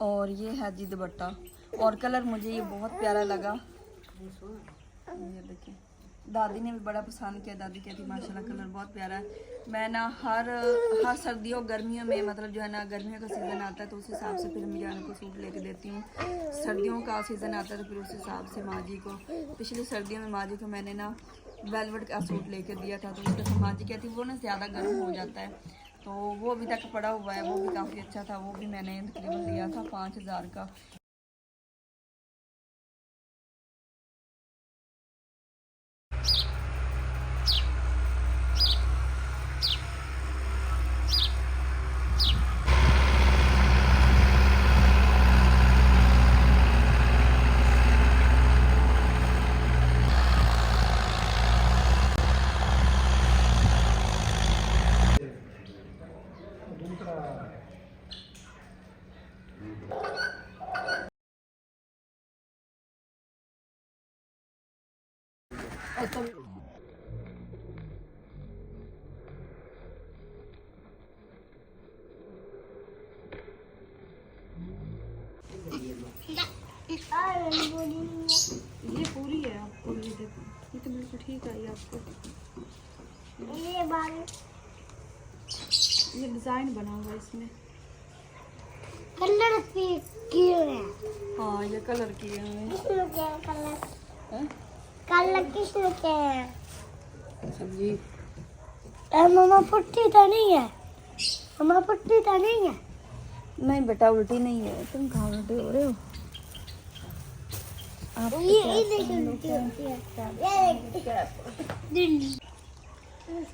और ये है जी दुपट्टा। और कलर मुझे ये बहुत प्यारा लगा। ये देखिए, दादी ने भी बड़ा पसंद किया। दादी कहती माशाल्लाह कलर बहुत प्यारा है। मैं ना हर सर्दियों गर्मियों में मतलब जो है ना, गर्मियों का सीज़न आता है तो उस हिसाब से फिर मैं जान को सूट लेके देती हूँ। सर्दियों का सीज़न आता है तो फिर उस हिसाब से माँ जी को, पिछली सर्दियों में माँ जी को मैंने ना वेलवेट का सूट लेके दिया था। तो उस तरह माँ जी कहती वो ना ज़्यादा गर्म हो जाता है, तो वो अभी तक पड़ा हुआ है। वो भी काफ़ी अच्छा था। वो भी मैंने तकरीबन लिया था 5000 का। ये पूरी है आपको, ये देखो, ये तो बिल्कुल ठीक आई आपको। ये डिजाइन बना हुआ है इसमें। कलर किए हैं। हाँ ये कलर किए हैं। किसने किया कलर? कलर किसने किया है? सब्जी मम्मा पुट्टी तो नहीं है? मम्मा पुट्टी तो नहीं है? नहीं बेटा, उल्टी नहीं है। तुम कहाँ उल्टे हो रहे हो? आप ये देखो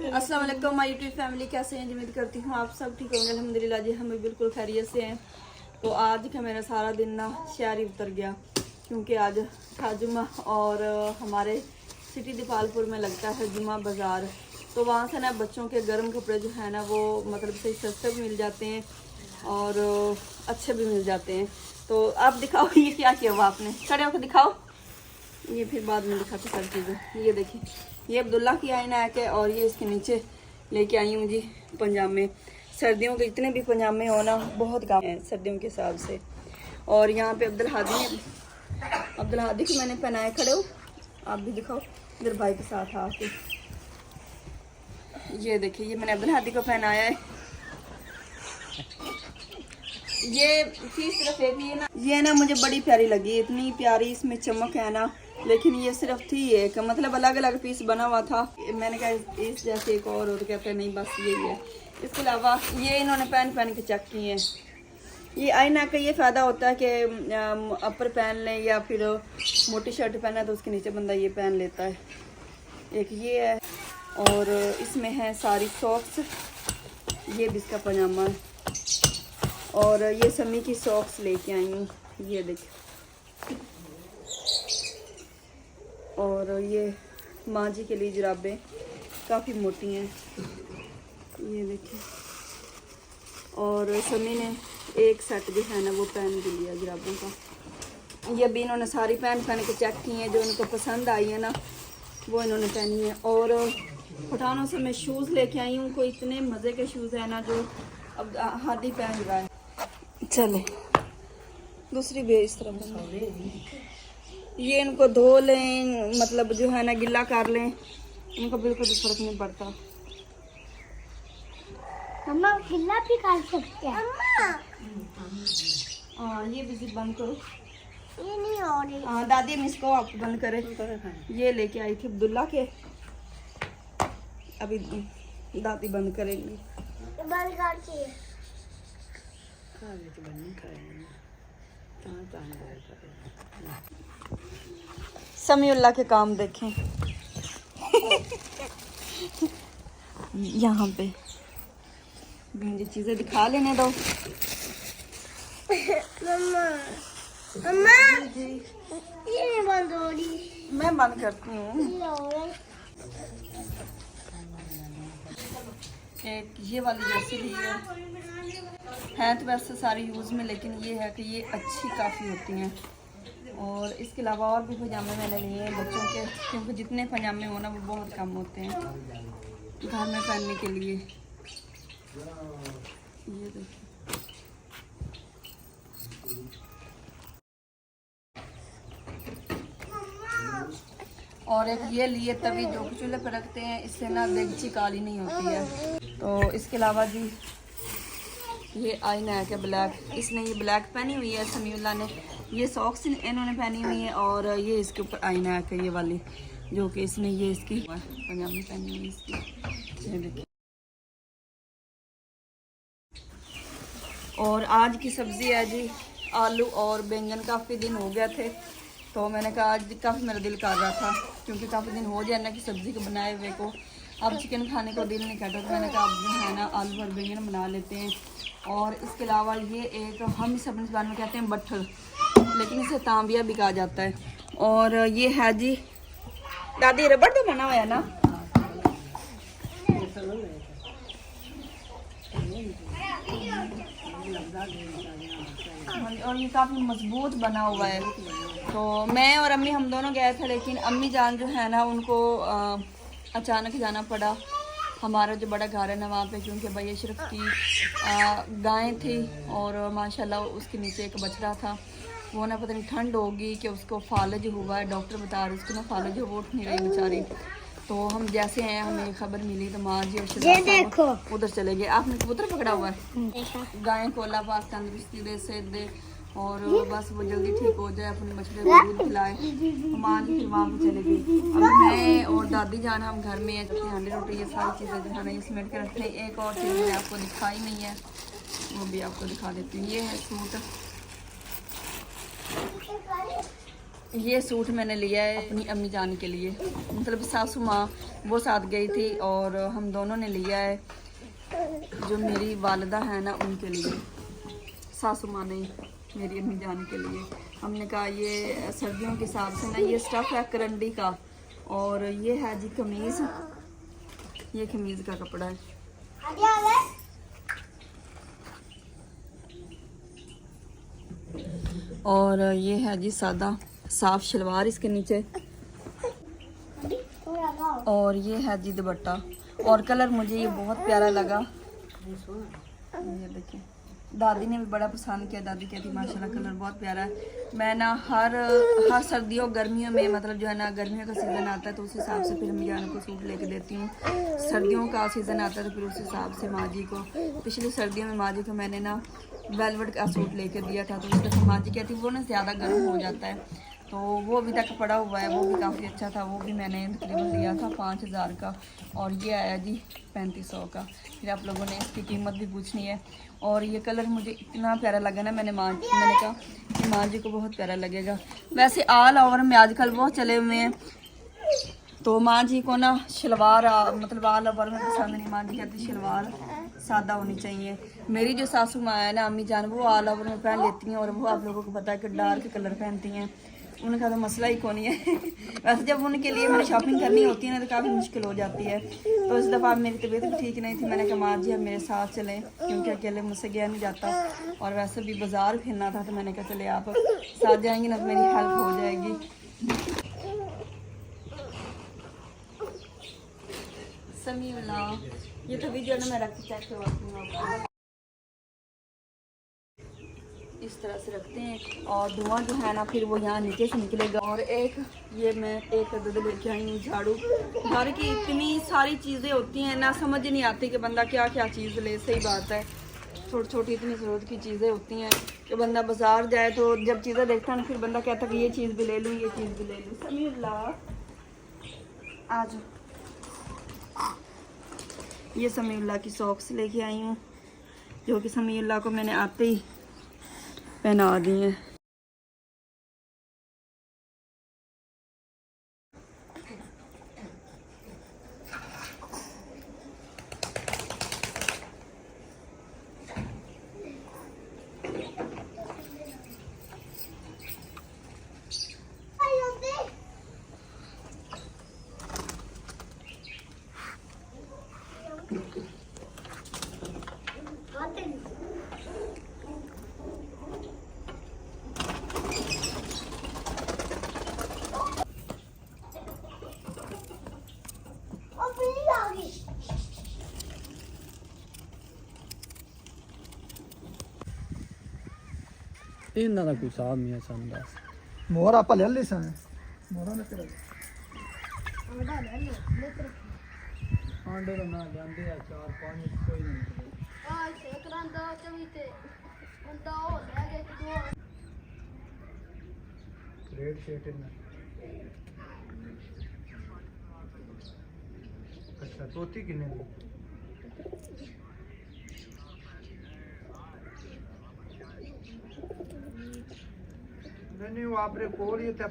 अस्सलाम वालेकुम माय यूट्यूब फैमिली, कैसे हैं? उम्मीद करती हूँ आप सब ठीक होंगे। अल्हम्दुलिल्लाह जी, हम भी बिल्कुल खैरियत से हैं। तो आज का मेरा सारा दिन ना शहरी उतर गया, क्योंकि आज था जुम्मा और हमारे सिटी दीपालपुर में लगता है जुम्मा बाज़ार। तो वहाँ से ना बच्चों के गर्म कपड़े जो है ना वो मतलब सही सस्ते भी मिल जाते हैं और अच्छे भी मिल जाते हैं। तो आप दिखाओ ये क्या किया हुआ आपने, खड़े होकर दिखाओ। ये फिर बाद में दिखाते सारी चीज़ें। ये देखिए, ये अब्दुल्ला की आई ना के, और ये इसके नीचे लेके आई हूँ जी पंजामे। सर्दियों के जितने भी पंजामे हो ना बहुत काम है सर्दियों के हिसाब से। और यहाँ पे अब्दुल हादी को मैंने पहनाए। खड़े हो, आप भी दिखाओ इधर भाई के साथ आके। ये देखिए, ये मैंने अब्दुल हादी को पहनाया है। ये चीज सिर्फ एक ये ना मुझे बड़ी प्यारी लगी, इतनी प्यारी इसमें चमक है ना। लेकिन ये सिर्फ थी एक, मतलब अलग अलग पीस बना हुआ था। मैंने कहा इस जैसे एक और तो कहते हैं नहीं बस यही है। इसके अलावा ये इन्होंने पहन के चेक किए हैं। ये आईना का ये फ़ायदा होता है कि अपर पहन लें या फिर मोटी शर्ट पहना तो उसके नीचे बंदा ये पहन लेता है। एक ये है, और इसमें है सारी सॉक्स। ये भी इसका पजामा है। और ये समी की सॉक्स लेके आई हूँ, ये देखिए। और ये माँ जी के लिए जुराबें काफ़ी मोटी हैं, ये देखिए। और समी ने एक सेट जो है ना वो पहन के लिया जुराबों का। ये भी इन्होंने सारी पहन के चेक की हैं, जो इनको पसंद आई है ना वो इन्होंने पहनी है। और पठानों से मैं शूज़ लेके आई हूँ। कोई इतने मज़े के शूज़ है ना जो अब हादी पहन रहा है। चले दूसरी भी इस तरफ। ये इनको धो लें, मतलब जो है ना गिल्ला कर लें, इनको बिल्कुल भी फर्क नहीं पड़ता। मम्मा गिल्ला भी कर सकते हैं। हाँ ये भी बंद करो। ये नहीं हो रही। हाँ दादी हम इसको आप बंद करें। ये लेके आई थी अब्दुल्ला के, अभी दादी बंद करेंगी। बंद करती है। समीउल्लाह के काम देखें। यहाँ पे मुझे चीजें दिखा लेने दो। मम्मा मम्मा ये नहीं बंद हो रही। मैं बंद करती हूँ। एक ये वाली जर्सी भी है तो वैसे सारी यूज़ में, लेकिन ये है कि ये अच्छी काफ़ी होती हैं। और इसके अलावा और भी पजामे मैंने लिए हैं बच्चों के, क्योंकि जितने पजामे हो ना वो बहुत कम होते हैं घर में पहनने के लिए। ये देखिए, और एक ये लिए तभी जो कि चूल्हे पर रखते हैं, इससे ना देगची काली नहीं होती है। तो इसके अलावा जी ये आईना है क्या ब्लैक, इसने ये ब्लैक पहनी हुई है, समीउल्लाह ने ये सॉक्स इन्होंने पहनी हुई है, और ये इसके ऊपर आईना है क्या ये वाली, जो कि इसने ये इसकी पंजाबी पहनी हुई इसकी, ये देखिए। और आज की सब्ज़ी है जी आलू और बैंगन। काफ़ी दिन हो गए थे तो मैंने कहा आज काफ़ी मेरा दिल कर रहा था, क्योंकि काफ़ी दिन हो जाए ना कि सब्ज़ी को बनाए हुए को, अब चिकन खाने को दिल नहीं करता, तो मैंने कहा अब जो है ना आलू और बैंगन बना लेते हैं। और इसके अलावा ये एक हम इस अपनी ज़बान में कहते हैं बट्ठल, लेकिन इसे तांबिया भी कहा जाता है। और ये है जी दादी रबड़ तो बना हुआ है ना, और ये काफ़ी मजबूत बना हुआ है। तो मैं और अम्मी हम दोनों गए थे, लेकिन अम्मी जान जो है ना उनको अचानक जाना पड़ा। हमारा जो बड़ा घर है ना वहाँ पे, क्योंकि भैया अशरफ की गायें थी और माशाल्लाह उसके नीचे एक बछड़ा था, वो ना पता नहीं ठंड होगी कि उसको फालज हुआ है, डॉक्टर बता रहे उसको ना फालज हो, वो उठ नहीं रही बेचारी। तो हम जैसे हैं हमें खबर मिली तो माँ जी और उधर चले गए। आपने कबूतर पकड़ा हुआ है, गाय को अल्लाह पाक तंदुरुस्ती दे, सेहत दे, और बस वो जल्दी ठीक हो जाए, अपने बछड़े को दूध खिलाए। माँ जी फिर वहाँ पे चले गई। अब मैं और दादी जान हम घर में है, जबकि हांडी रोटी ये सारी चीज़ें जो है ना ये समेट के रखते हैं। एक और चीज़ मैंने आपको दिखाई नहीं है, वो भी आपको दिखा देती हूँ। ये है सूट, ये सूट मैंने लिया है अपनी अम्मी जान के लिए, मतलब सासू माँ वो साथ गई थी और हम दोनों ने लिया है, जो मेरी वालदा है ना उनके लिए, सासू माँ ने मेरी अम्मी जान के लिए। हमने कहा ये सर्दियों के हिसाब से ना ये स्टफ़ है करंडी का, और ये है जी कमीज़, ये कमीज़ का कपड़ा है। और ये है जी सादा साफ शलवार इसके नीचे, और ये है जी दुपट्टा। और कलर मुझे ये बहुत प्यारा लगा, ये देखिए दादी ने भी बड़ा पसंद किया, दादी कहती माशाल्लाह कलर बहुत प्यारा है। मैं ना हर सर्दियों गर्मियों में, मतलब जो है ना गर्मियों का सीज़न आता है तो उस हिसाब से फिर अम्मी जान को सूट लेके देती हूँ, सर्दियों का सीज़न आता है तो फिर उस हिसाब से माँ जी को। पिछली सर्दियों में माँ जी को मैंने ना वेलवेट का सूट लेके दिया था, तो उस तरह माँ जी कहती वो ना ज़्यादा गर्म हो जाता है, तो वो अभी तक पड़ा हुआ है, वो भी काफ़ी अच्छा था, वो भी मैंने तकरीबन लिया था 5000 का, और ये आया जी 3500 का। फिर आप लोगों ने इसकी कीमत भी पूछनी है। और ये कलर मुझे इतना प्यारा लगा ना, मैंने कहा कि माँ जी को बहुत प्यारा लगेगा। वैसे ऑल ओवर में आजकल बहुत चले हुए हैं, तो माँ जी को ना शलवार मतलब ऑल ओवर में पसंद नहीं, माँ जी कहती शलवार सादा होनी चाहिए। मेरी जो सासू माँ है ना अम्मी जान, वो ऑल ओवर में पहन लेती हैं, और वो आप लोगों को पता है कि डार्क कलर पहनती हैं, उनका तो मसला ही कौन है। वैसे जब उनके लिए मैंने शॉपिंग करनी होती है ना तो काफ़ी मुश्किल हो जाती है। तो इस दफ़ा मेरी तबीयत भी ठीक नहीं थी, मैंने कहा माँ जी अब मेरे साथ चलें, क्योंकि अकेले मुझसे गया नहीं जाता, और वैसे भी बाज़ार फिरना था, तो मैंने कहा चले आप साथ जाएंगी ना तो मेरी हेल्प हो जाएगी। समीउल्लाह ये तो वीडियो ना मैं रख के चेक करवाती हूँ आपको। इस तरह से रखते हैं, और धुआं जो है ना फिर वो यहाँ नीचे से निकलेगा। और एक ये मैं एक अदद लेके आई हूँ झाड़ू। घर की इतनी सारी चीज़ें होती हैं ना, समझ नहीं आती कि बंदा क्या क्या चीज़ ले। सही बात है, छोटी छोटी इतनी ज़रूरत की चीज़ें होती हैं कि बंदा बाज़ार जाए तो जब चीज़ें देखता है ना फिर बंदा कहता है कि ये चीज़ भी ले लूँ, ये चीज़ भी ले लूँ। समीउल्लाह आज ये समीउल्लाह की सॉक्स लेके आई हूँ, जो कि समीउल्लाह को मैंने आते ही पहना दी हैं। ਇਹਨਾਂ ਦਾ ਕੋਈ ਸਾਹ ਨਹੀਂ ਹੈ ਸਾਨੂੰ ਦੱਸ ਮੋਹਰ ਆਪਾਂ ਲੈ ਲਈ ਸਾਂ ਮੋਹਰਾਂ ਨੇ ਤੇਰਾ ਆਂਡੇ ਦਾ ਨਾ ਜਾਂਦੇ ਆ 4-5 ਕੋਈ ਨਹੀਂ ਰੇਟ ਸ਼ੇਟ ਇਹਨਾਂ ਅੱਛਾ ਤੋਤੀ ਕਿੰਨੇ ਦੀ ਨਹੀਂ ਉਹ ਆਪਰੇ ਕੋਲ ਹੀ ਤੇ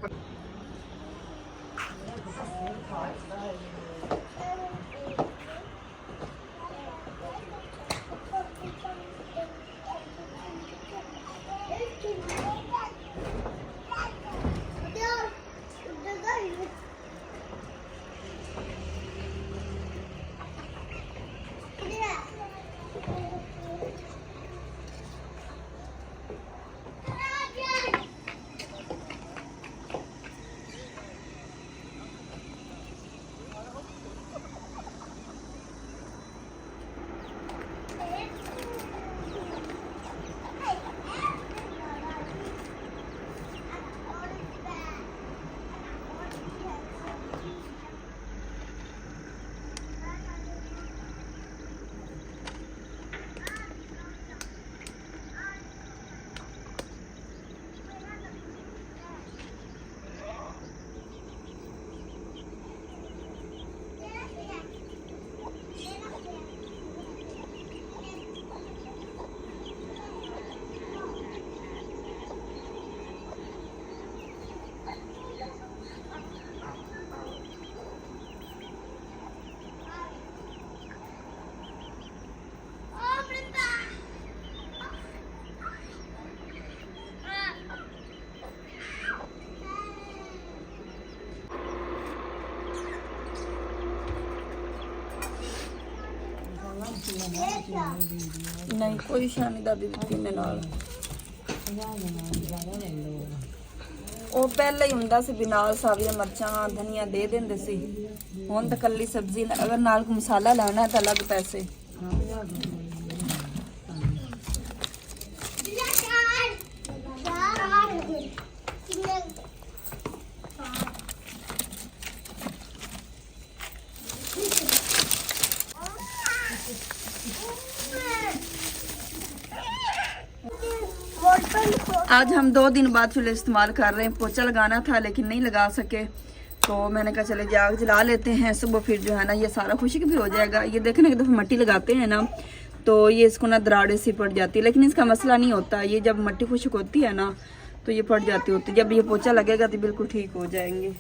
ਨਹੀਂ ਕੋਈ ਸ਼ਾਨੀ ਦਾਦੀ ਦਿੱਤੀ ਨੇ ਨਾਲ ਉਹ ਪਹਿਲਾਂ ਹੀ ਹੁੰਦਾ ਸੀ ਵੀ ਨਾਲ ਸਾਰੀਆਂ ਮਿਰਚਾਂ ਧਨੀਆ ਦੇ ਦਿੰਦੇ ਸੀ ਹੁਣ ਤਾਂ ਕੱਲੀ ਸਬਜ਼ੀ ਅਗਰ ਨਾਲ ਕੋਈ ਮਸਾਲਾ ਲੈਣਾ ਤਾਂ ਅਲੱਗ ਪੈਸੇ आज हम 2 दिन बाद चूल्हे इस्तेमाल कर रहे हैं पोछा लगाना था लेकिन नहीं लगा सके तो मैंने कहा चले आग जला लेते हैं सुबह फिर जो है ना ये सारा खुशक भी हो जाएगा ये देखने की दफ़ा मट्टी लगाते हैं ना तो ये इसको ना दराड़े सी पड़ जाती है लेकिन इसका मसला नहीं होता ये जब मट्टी खुशक होती है ना तो ये फट जाती होती है जब ये पोछा लगेगा तो बिल्कुल ठीक हो जाएंगे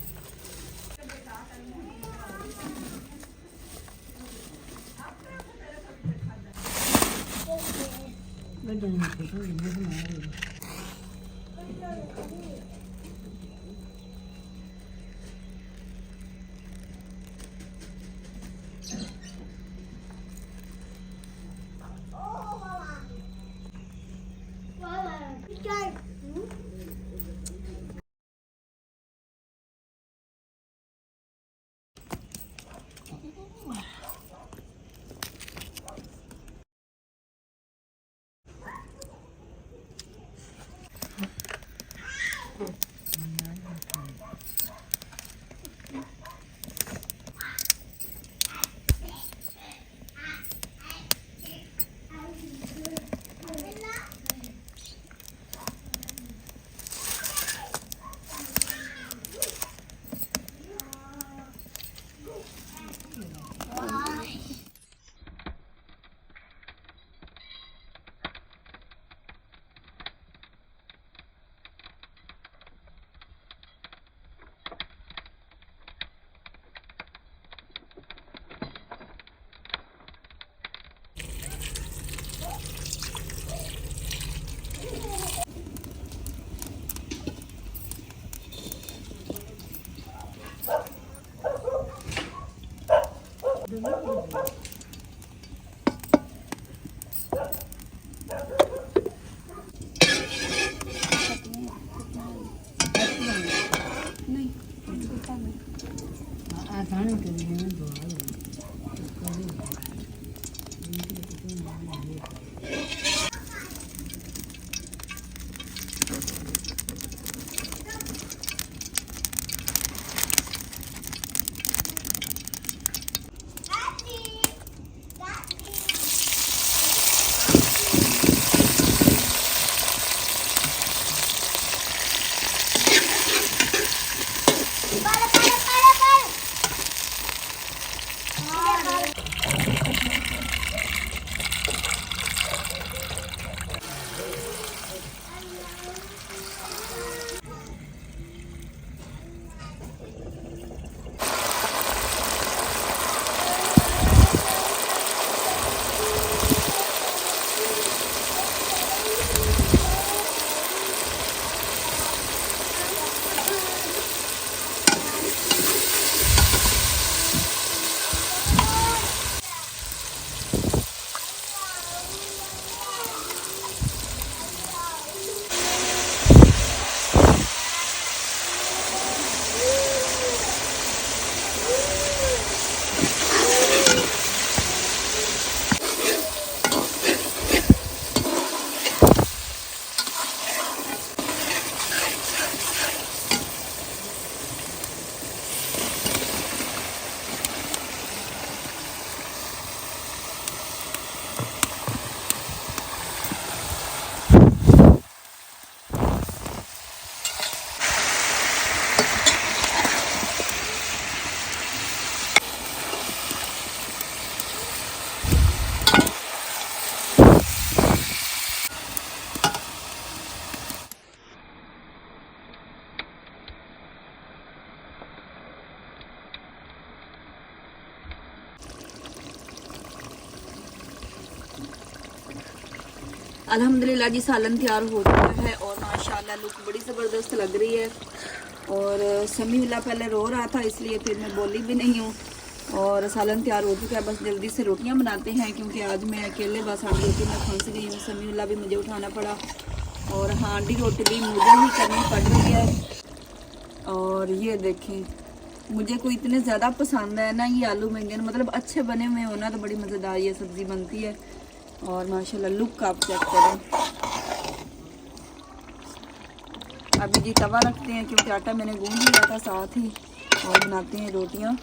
अल्हम्दुलिल्लाह जी सालन तैयार हो चुका है और माशाल्लाह लुक बड़ी ज़बरदस्त लग रही है। और समीउल्लाह पहले रो रहा था इसलिए फिर मैं बोली भी नहीं हूँ। और सालन तैयार हो चुका है, बस जल्दी से रोटियाँ बनाते हैं क्योंकि आज मैं अकेले बस आंटी रोटी में फंस गई हूँ। समीउल्लाह भी मुझे उठाना पड़ा और हांडी रोटी भी मुझे ही करनी पड़ रही है। और ये देखें, मुझे कोई इतने ज़्यादा पसंद है ना ये आलू बैंगन, मतलब अच्छे बने हुए हो ना तो बड़ी मज़ेदार ये सब्ज़ी बनती है। और माशाल्लाह लुक आप चेक करें। अभी जी तवा रखते हैं क्योंकि आटा मैंने गूंद लिया था साथ ही, और बनाते हैं रोटियां।